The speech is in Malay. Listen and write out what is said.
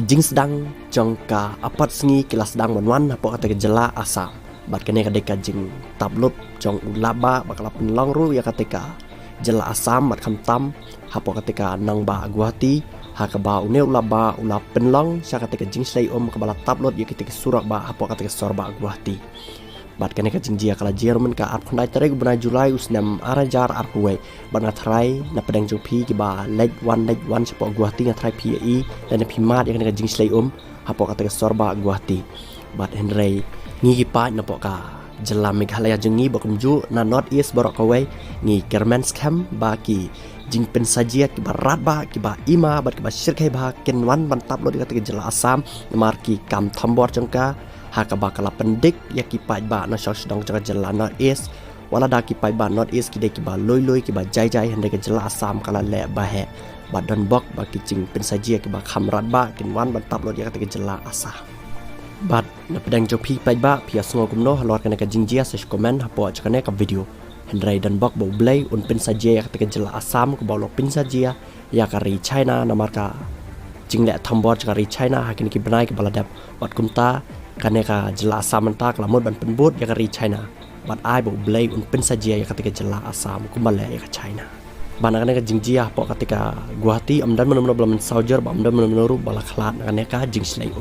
kijing sedang jangka apat sengi kelas sedang manwan hapo kata jela asam bat kene kadeka jing tablut jong ulaba bakal penlong ru ya ketika jela asam bat kamtam hapo ketika nang ba Guwahati hakaba une ulaba ulap penlong sya ketika jing slay kabala tablut ya ketika surak ba hapo ketika sorba Guwahati bat kene ka jingjia kala Jerman ka ap khnai tere gubna Julai usnam arajar arkuwe bat ngathrai na pedang jopi ki ba leg one sepo Guwahati ngathrai PAE dan na pimat ya kene ka jingslai hapo kata sorba Guwahati bat Henry ngi ki pa na po ka jela Meghalaya jengi bakumju na North East borok kawe ngi Kermans Camp ba ki jing pen sajia ki barat ba ki ba ima bat ki ba shirkai ba kenwan bantap lo di kata jela Assam mar ki kam thambor jengka hakaba kala pendik ya ki pai ba na shok sedang jaga jela North East wala da ki pai ba North East ki de ki ba loi ki ba jai hande ke jela Assam kala le ba he ba don bok ba ki jing pen sajia ki ba khamrat ba kenwan bantap lo di kata jela Assam bat na pedang jopi pai ba pia sngo kumno halor kana ka jingjia sesh comment hapo chakane ka video Henry dan bok bo blay un pen sajia ya kata jela Assam ko bawlo pen sajia ya kari China na marka jingle thambor kari China hakin ki benai ki baladap wat kunta kane ka jela Assam menta kelamut ban penbut ya kari China bat ai bo blay un pen sajia ya kata jela Assam kumale ya ka China bana kane ka jingjia hapo ketika Guwahati amdan menomno belum soldier ba amdan menomno ru bala khlat kane ka jingslai